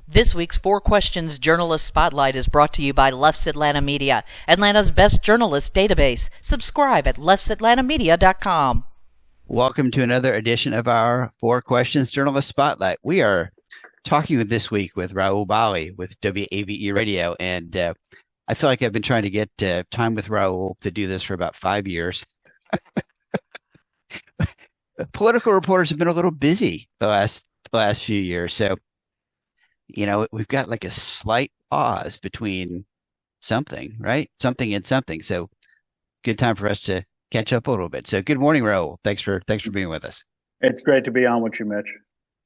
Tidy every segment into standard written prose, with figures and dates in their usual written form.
This week's Four Questions Journalist Spotlight is brought to you by Leff's Atlanta Media, Atlanta's best journalist database. Subscribe at leffsatlantamedia.com. Welcome to another edition of our Four Questions Journalist Spotlight. We are talking this week with Rahul Bali with WABE Radio, and I feel like I've been trying to get time with Rahul to do this for about 5 years. Political reporters have been a little busy the last few years, so we've got like a slight pause between something, right? Something and something. So good time for us to catch up a little bit. So good morning, Rahul. Thanks for being with us. It's great to be on with you, Mitch.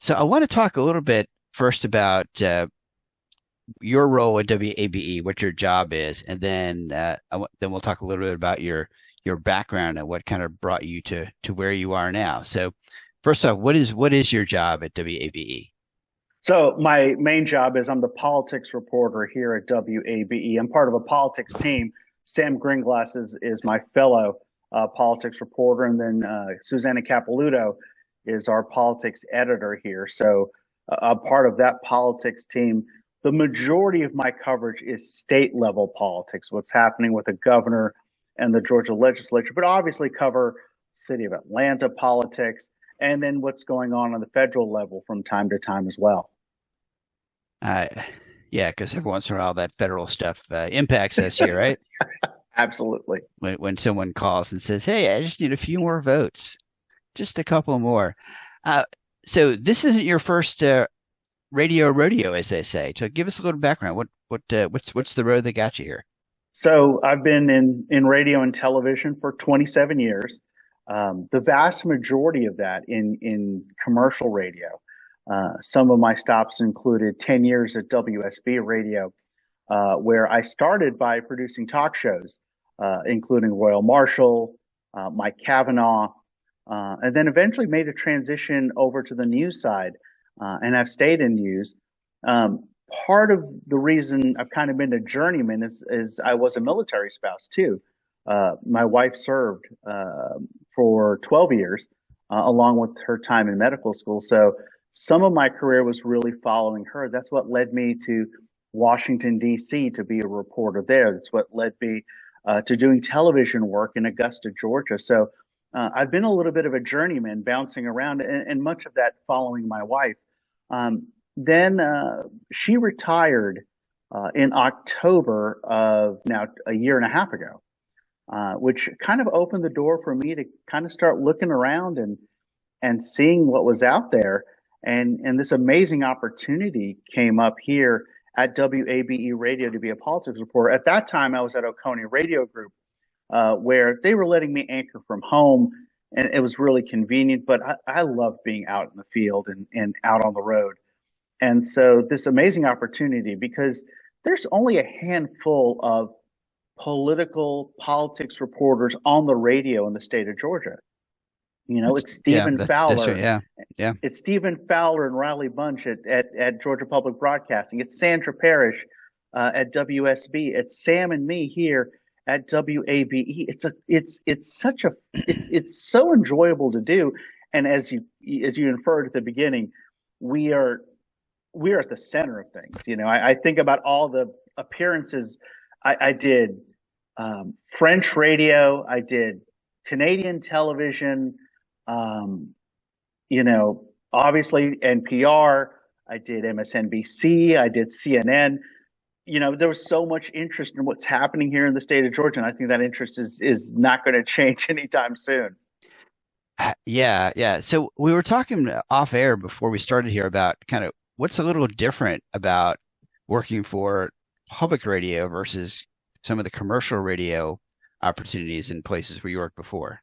So I want to talk a little bit first about your role at WABE, what your job is, and then we'll talk a little bit about your background and what kind of brought you to where you are now. So first off, what is your job at WABE? So my main job is I'm the politics reporter here at WABE. I'm part of a politics team. Sam Gringlass is my fellow politics reporter, and then Susanna Capilouto is our politics editor here. So a part of that politics team. The majority of my coverage is state level politics, what's happening with the governor and the Georgia legislature, but obviously cover city of Atlanta politics and then what's going on the federal level from time to time as well. Yeah, because every once in a while that federal stuff impacts us here, right? Absolutely. When someone calls and says, "Hey, I just need a few more votes, just a couple more." So this isn't your first radio rodeo, as they say. So give us a little background. What's the road that got you here? So I've been in radio and television for 27 years. The vast majority of that in commercial radio. Some of my stops included 10 years at WSB Radio, where I started by producing talk shows, including Royal Marshall, Mike Kavanaugh, and then eventually made a transition over to the news side. And I've stayed in news. Part of the reason I've kind of been a journeyman is I was a military spouse too. My wife served for 12 years, along with her time in medical school. So some of my career was really following her. That's what led me to Washington, D.C. to be a reporter there. That's what led me to doing television work in Augusta, Georgia. So I've been a little bit of a journeyman bouncing around, and much of that following my wife. Then she retired in October of now a year and a half ago, which kind of opened the door for me to kind of start looking around and seeing what was out there. And this amazing opportunity came up here at WABE Radio to be a politics reporter. At that time, I was at Oconee Radio Group, where they were letting me anchor from home, and it was really convenient. But I love being out in the field and out on the road. And so this amazing opportunity, because there's only a handful of politics reporters on the radio in the state of Georgia. It's Stephen Fowler. Yeah. It's Stephen Fowler and Riley Bunch at Georgia Public Broadcasting. It's Sandra Parrish at WSB. It's Sam and me here at WABE. It's so enjoyable to do. And as you inferred at the beginning, we are at the center of things. I think about all the appearances I did. French radio, I did Canadian television, obviously NPR, I did MSNBC, I did CNN. There was so much interest in what's happening here in the state of Georgia, and I think that interest is not going to change anytime soon. Yeah. So we were talking off air before we started here about kind of what's a little different about working for public radio versus some of the commercial radio opportunities in places where you worked before.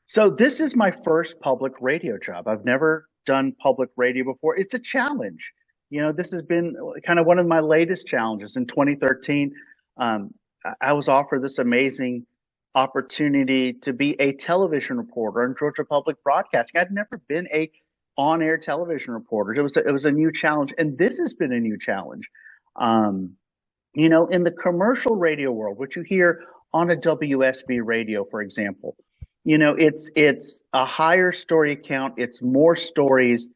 So this is my first public radio job. I've never done public radio before. It's a challenge. This has been kind of one of my latest challenges. In 2013, I was offered this amazing opportunity to be a television reporter in Georgia Public Broadcasting. I'd never been a on-air television reporter. It was a new challenge, and this has been a new challenge. In the commercial radio world, what you hear on a WSB radio, for example, it's a higher story count. It's more stories.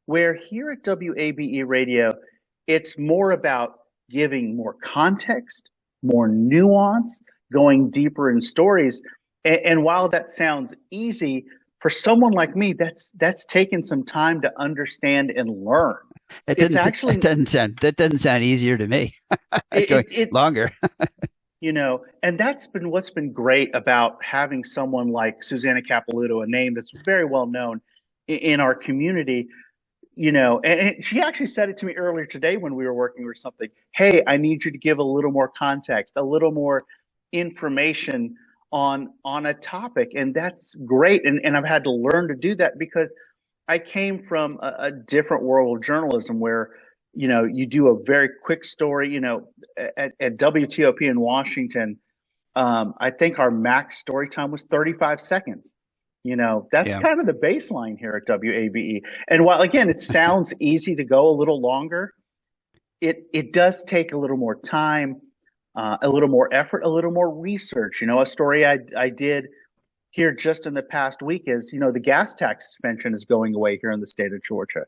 Where here at WABE Radio, it's more about giving more context, more nuance, going deeper in stories. And while that sounds easy, for someone like me, that's taken some time to understand and learn. It's actually that doesn't sound easier to me. It longer. And that's been what's been great about having someone like Susanna Capilouto, a name that's very well known in our community. And she actually said it to me earlier today when we were working or something. Hey, I need you to give a little more context, a little more information on a topic. And that's great. And I've had to learn to do that because I came from a different world of journalism where, you do a very quick story, at WTOP in Washington. I think our max story time was 35 seconds. That's kind of the baseline here at WABE. And while, again, it sounds easy to go a little longer, it does take a little more time, a little more effort, a little more research. A story I did here just in the past week is, the gas tax suspension is going away here in the state of Georgia.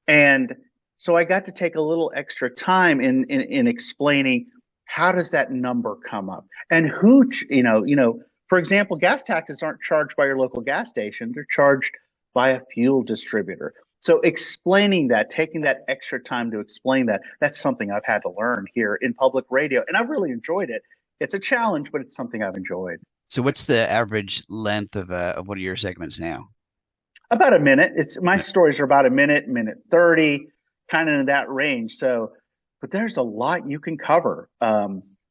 And so I got to take a little extra time in explaining how does that number come up and who, for example, gas taxes aren't charged by your local gas station. They're charged by a fuel distributor. So explaining that, taking that extra time to explain that, that's something I've had to learn here in public radio. And I've really enjoyed it. It's a challenge, but it's something I've enjoyed. So what's the average length of one of your segments now? About a minute. My stories are about a minute 30, kind of in that range. So, but there's a lot you can cover.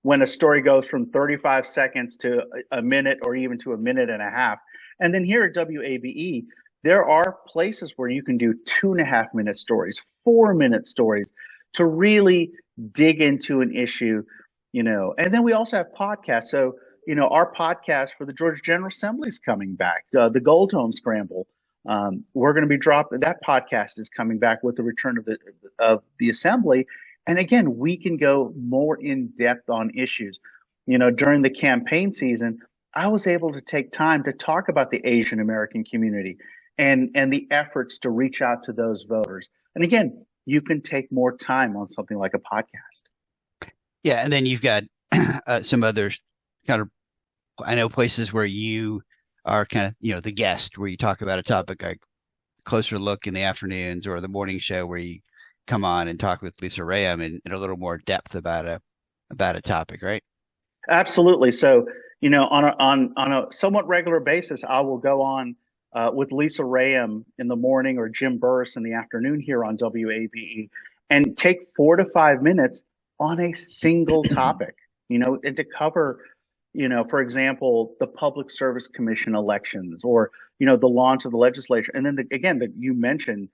When a story goes from 35 seconds to a minute or even to a minute and a half. And then here at WABE, there are places where you can do 2.5-minute stories, 4-minute stories to really dig into an issue, and then we also have podcasts. So, our podcast for the Georgia General Assembly is coming back, the Gold Home Scramble. We're going to be dropping that podcast is coming back with the return of the assembly. And again, we can go more in depth on issues. During the campaign season, I was able to take time to talk about the Asian American community and the efforts to reach out to those voters. And again, you can take more time on something like a podcast. Yeah. And then you've got some other kind of, I know, places where you are kind of, the guest, where you talk about a topic, like Closer Look in the afternoons, or the morning show where you come on and talk with Lisa Rayam in a little more depth about a topic, right? Absolutely. So, on a somewhat regular basis, I will go on with Lisa Rayam in the morning or Jim Burris in the afternoon here on WABE and take 4 to 5 minutes on a single topic, and to cover, for example, the Public Service Commission elections or, the launch of the legislature. And then you mentioned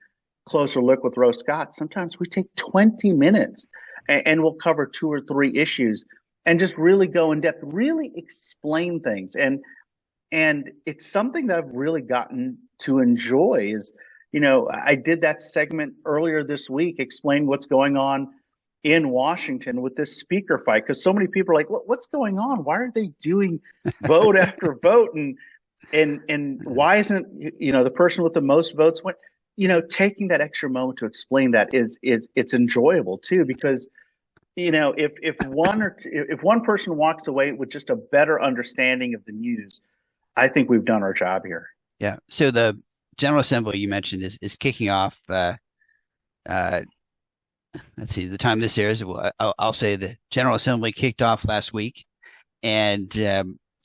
Closer Look with Rose Scott. Sometimes we take 20 minutes and we'll cover 2 or 3 issues and just really go in depth, really explain things. And it's something that I've really gotten to enjoy is, I did that segment earlier this week, explain what's going on in Washington with this speaker fight, because so many people are like, what's going on? Why are they doing vote after vote? And why isn't, the person with the most votes win? Taking that extra moment to explain that it's enjoyable too, because, if one person walks away with just a better understanding of the news, I think we've done our job here. Yeah. So the General Assembly you mentioned is kicking off, let's see, the time this airs, I'll say the General Assembly kicked off last week. And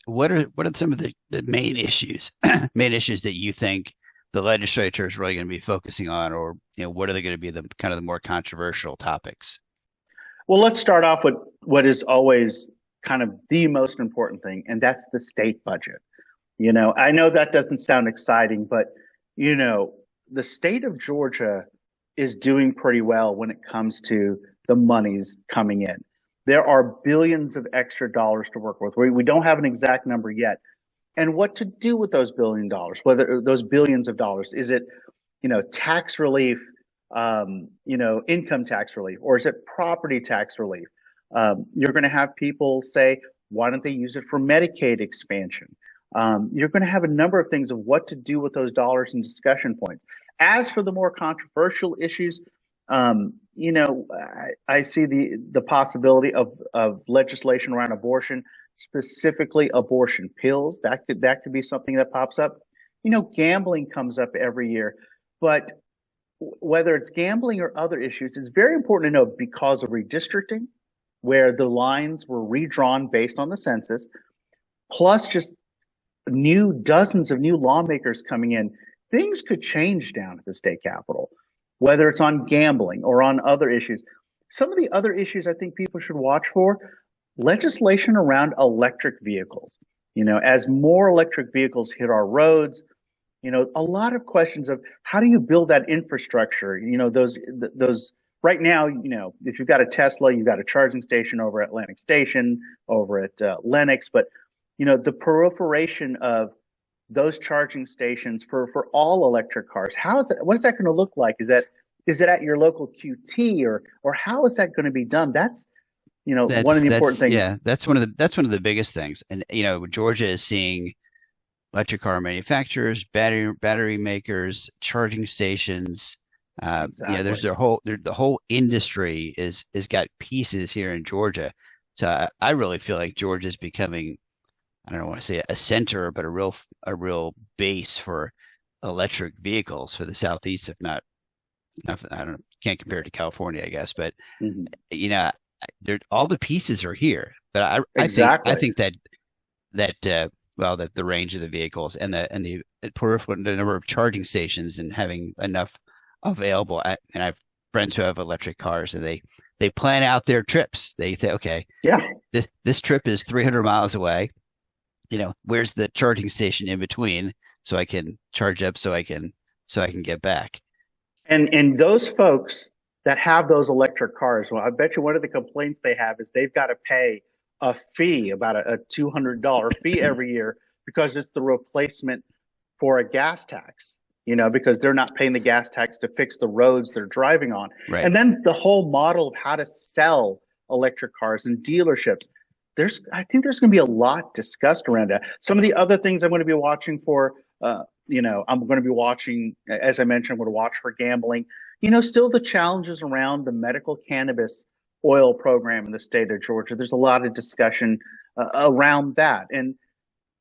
what are some of the main issues that you think the legislature is really going to be focusing on, or what are they going to be the kind of the more controversial topics? Well, let's start off with what is always kind of the most important thing, and that's the state budget. I know that doesn't sound exciting, but the state of Georgia is doing pretty well when it comes to the monies coming in. There are billions of extra dollars to work with. We don't have an exact number yet. And what to do with those $1 billion, whether those billions of dollars, is it, tax relief, income tax relief, or is it property tax relief? You're going to have people say, why don't they use it for Medicaid expansion? You're going to have a number of things of what to do with those dollars and discussion points. As for the more controversial issues, I see the possibility of legislation around abortion, specifically abortion pills. That could be something that pops up. Gambling comes up every year, but whether it's gambling or other issues, it's very important to know because of redistricting, where the lines were redrawn based on the census, plus just dozens of new lawmakers coming in, things could change down at the state capitol, whether it's on gambling or on other issues. Some of the other issues I think people should watch for, legislation around electric vehicles. As more electric vehicles hit our roads, a lot of questions of how do you build that infrastructure? Those right now, if you've got a Tesla, you've got a charging station over at Atlantic Station, over at Lenox, but the proliferation of those charging stations for all electric cars. What is that going to look like? Is it at your local QT or how is that going to be done? That's one of the important things. Yeah, that's one of the biggest things. And Georgia is seeing electric car manufacturers, battery makers, charging stations. Exactly. There's the whole industry is got pieces here in Georgia. So I really feel like Georgia is becoming, I don't want to say a center, but a real base for electric vehicles for the Southeast, if not, I don't know, can't compare it to California, I guess, but all the pieces are here. But I think that the range of the vehicles and the number of charging stations and having enough available. And I have friends who have electric cars, and they plan out their trips. They say, okay, yeah, this trip is 300 miles away. Where's the charging station in between so I can charge up so I can get back. And those folks that have those electric cars, well, I bet you one of the complaints they have is they've got to pay a fee, about a $200 fee every year, because it's the replacement for a gas tax, because they're not paying the gas tax to fix the roads they're driving on. Right. And then the whole model of how to sell electric cars in dealerships. I think there's going to be a lot discussed around that. Some of the other things I'm going to be watching for, I'm going to be watching, as I mentioned, I'm going to watch for gambling. Still the challenges around the medical cannabis oil program in the state of Georgia. There's a lot of discussion around that. And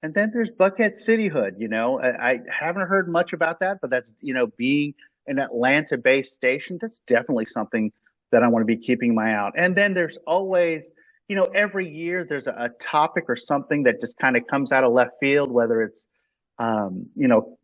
then there's Buckhead cityhood. I haven't heard much about that, but that's, being an Atlanta-based station, that's definitely something that I want to be keeping my eye out. And then there's always, every year there's a topic or something that just kind of comes out of left field, whether it's, a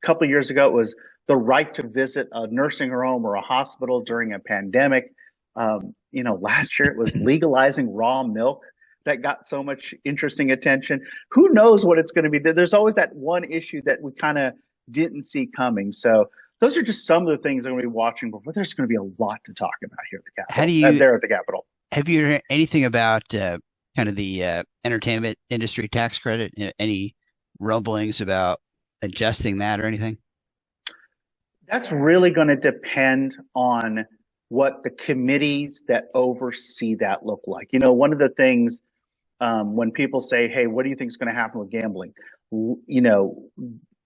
couple of years ago, it was the right to visit a nursing home or a hospital during a pandemic. Last year it was legalizing raw milk that got so much interesting attention. Who knows what it's going to be? There's always that one issue that we kind of didn't see coming. So those are just some of the things I'm going to be watching, but there's going to be a lot to talk about here at the Capitol. There at the Capitol. Have you heard anything about kind of the entertainment industry tax credit? Any rumblings about adjusting that or anything? That's really going to depend on what the committees that oversee that look like. One of the things when people say, hey, what do you think is going to happen with gambling?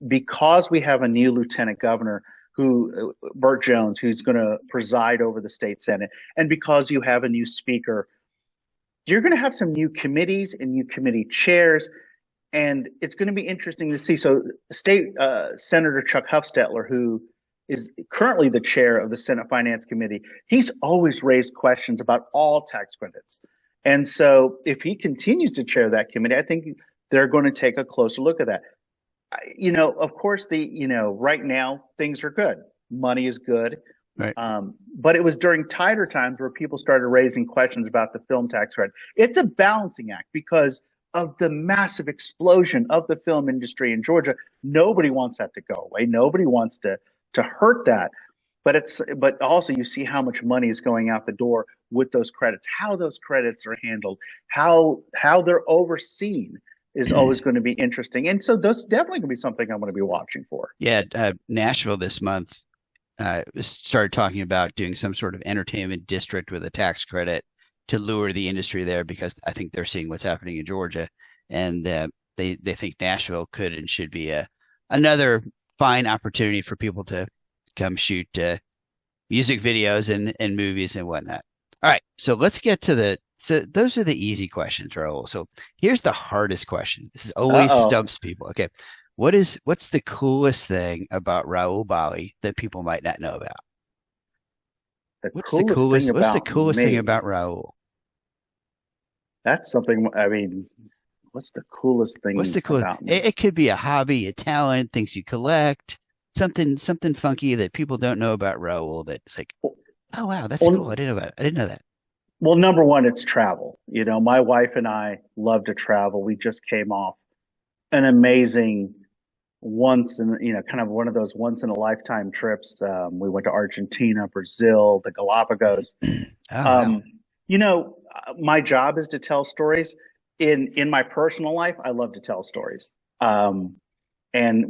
Because we have a new lieutenant governor Burt Jones, who's going to preside over the state Senate, and because you have a new speaker, you're going to have some new committees and new committee chairs, and it's going to be interesting to see. So State Senator Chuck Hufstetler, who is currently the chair of the Senate Finance Committee, he's always raised questions about all tax credits. And so if he continues to chair that committee, I think they're going to take a closer look at that. Of course, right now things are good. Money is good. Right. But it was during tighter times where people started raising questions about the film tax credit. It's a balancing act because of the massive explosion of the film industry in Georgia. Nobody wants that to go away. Nobody wants to hurt that. But also you see how much money is going out the door with those credits, how those credits are handled, how they're overseen is always going to be interesting. And so that's definitely going to be something I'm going to be watching for. Yeah. Nashville this month started talking about doing some sort of entertainment district with a tax credit to lure the industry there, because I think they're seeing what's happening in Georgia, and they think Nashville could and should be another fine opportunity for people to come shoot music videos and movies and whatnot. All right, so let's get to so those are the easy questions, Raul. So here's the hardest question. This is always Uh-oh. stumps people. Okay, what's the coolest thing about Rahul Bali that people might not know about? What's the coolest thing Me. about Rahul? That's something, I mean, what's the coolest What's thing the coolest? about It, me? it could be a hobby, a talent, things you collect, something funky that people don't know about Rahul that's like, oh wow, that's cool. Well, I didn't know about it. I didn't know that. well, number one, it's travel. My wife and I love to travel. We just came off an amazing kind of one of those once in a lifetime trips. We went to Argentina, Brazil, the Galapagos. Oh wow. Um, my job is to tell stories. In my personal life, I love to tell stories. And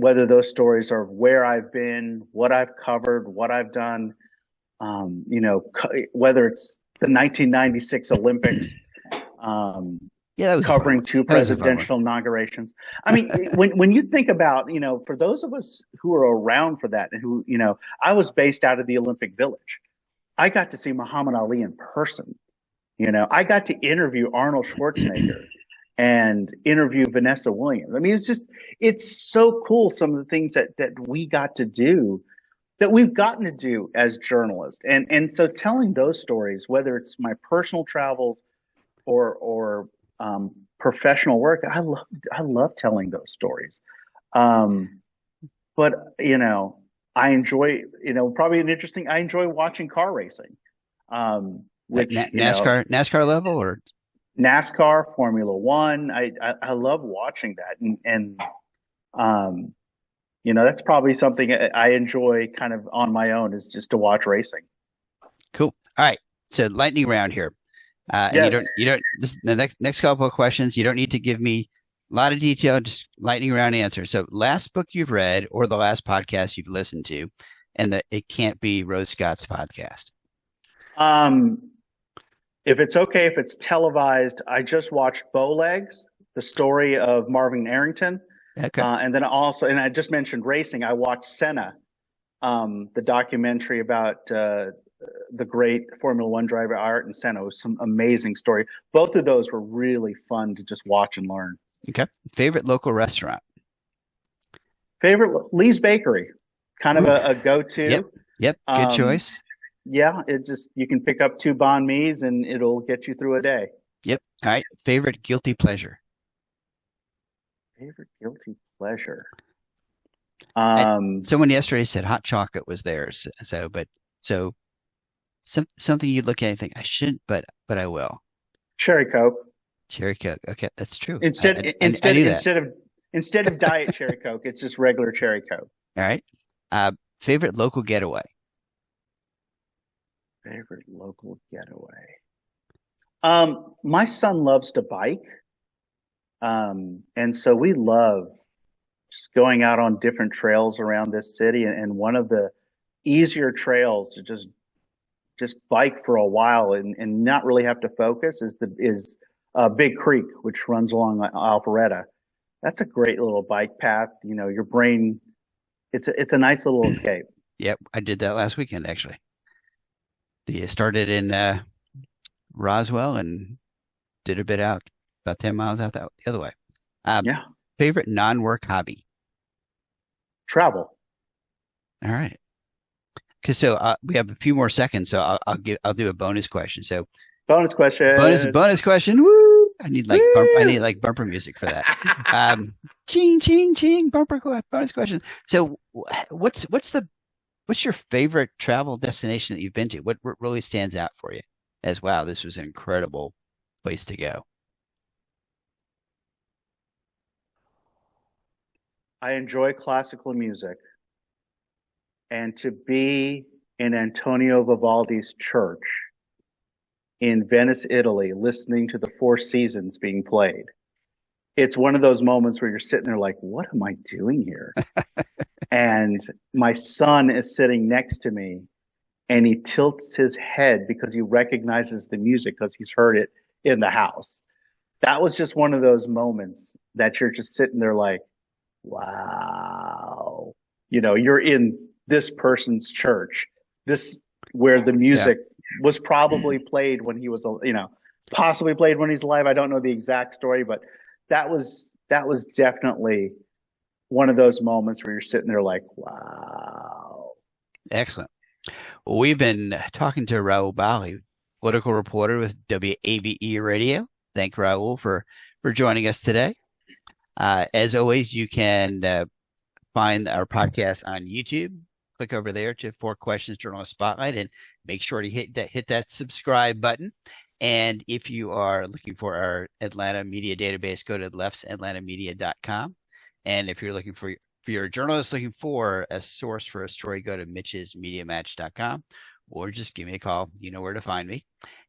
whether those stories are where I've been, what I've covered, what I've done, whether it's the 1996 Olympics, um, Yeah, that was a fun covering one. two That was a fun one. presidential inaugurations. I mean, when you think about, for those of us who are around for that and who, I was based out of the Olympic Village. I got to see Muhammad Ali in person. I got to interview Arnold Schwarzenegger and interview Vanessa Williams. I mean, it's so cool. Some of the things that we got to do, that we've gotten to do as journalists. And so telling those stories, whether it's my personal travels or professional work, I love telling those stories. Um, but I enjoy, probably I enjoy watching car racing, Like which, NASCAR level or NASCAR, Formula One. I love watching that. Um, that's probably something I enjoy kind of on my own, is just to watch racing. cool. All right. So lightning round here. And Yes. the next couple of questions, you don't need to give me a lot of detail, just lightning round answer. So last book you've read or the last podcast you've listened to, and that it can't be Rose Scott's podcast. Um, if it's televised, I just watched Bowlegs, the story of Marvin Arrington. Okay. And I just mentioned racing. I watched Senna, the documentary about the great Formula One driver Ayrton Senna. It was some amazing story. Both of those were really fun to just watch and learn. Okay. Favorite local restaurant? Favorite, Lee's Bakery, kind of Ooh. a go-to. Yep. Yep. Good choice. Yeah, you can pick up two banh mi's and it'll get you through a day. Yep. All right. Favorite guilty pleasure? Favorite guilty pleasure. Someone yesterday said hot chocolate was theirs. So something you look at and think I shouldn't, but I will. Cherry Coke. Cherry Coke. Okay, that's true. Instead I knew that. instead of Diet Cherry Coke, it's just regular Cherry Coke. All right. Favorite local getaway? Favorite local getaway. My son loves to bike. And so we love just going out on different trails around this city. And one of the easier trails to just bike for a while and not really have to focus is Big Creek, which runs along Alpharetta. That's a great little bike path. Your brain, it's a nice little escape. Yep, I did that last weekend actually. Started in Roswell and did a bit out, about 10 miles out the other way. Yeah. Favorite non-work hobby? Travel. All right. So we have a few more seconds, so I'll do a bonus question. So bonus question. Bonus question. Woo! I need like bumper music for that. Ching ching ching bonus question. So what's your favorite travel destination that you've been to? What really stands out for you as wow, this was an incredible place to go? I enjoy classical music, and to be in Antonio Vivaldi's church in Venice, Italy, listening to the Four Seasons being played. It's one of those moments where you're sitting there like, what am I doing here? And my son is sitting next to me and he tilts his head because he recognizes the music because he's heard it in the house. That was just one of those moments that you're just sitting there like, wow, you're in this person's church, this where the music was probably played when he was, possibly played when he's alive. I don't know the exact story, but that was definitely one of those moments where you're sitting there like, wow. Excellent. Well, we've been talking to Rahul Bali, political reporter with WABE Radio. Thank Rahul for joining us today. As always, you can find our podcast on YouTube. Click over there to 4 Questions Journalist Spotlight and make sure to hit that subscribe button. And if you are looking for our Atlanta media database, go to leftsatlantamedia.com. And if you're looking for your journalist looking for a source for a story, go to mitchesmediamatch.com or just give me a call. You know where to find me.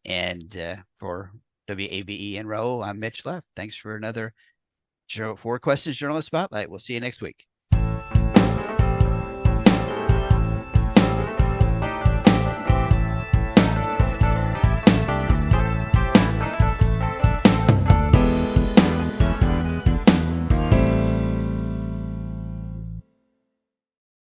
And for WABE and Rahul, I'm Mitch Leff. Thanks for another 4 Questions Journalist Spotlight. We'll see you next week.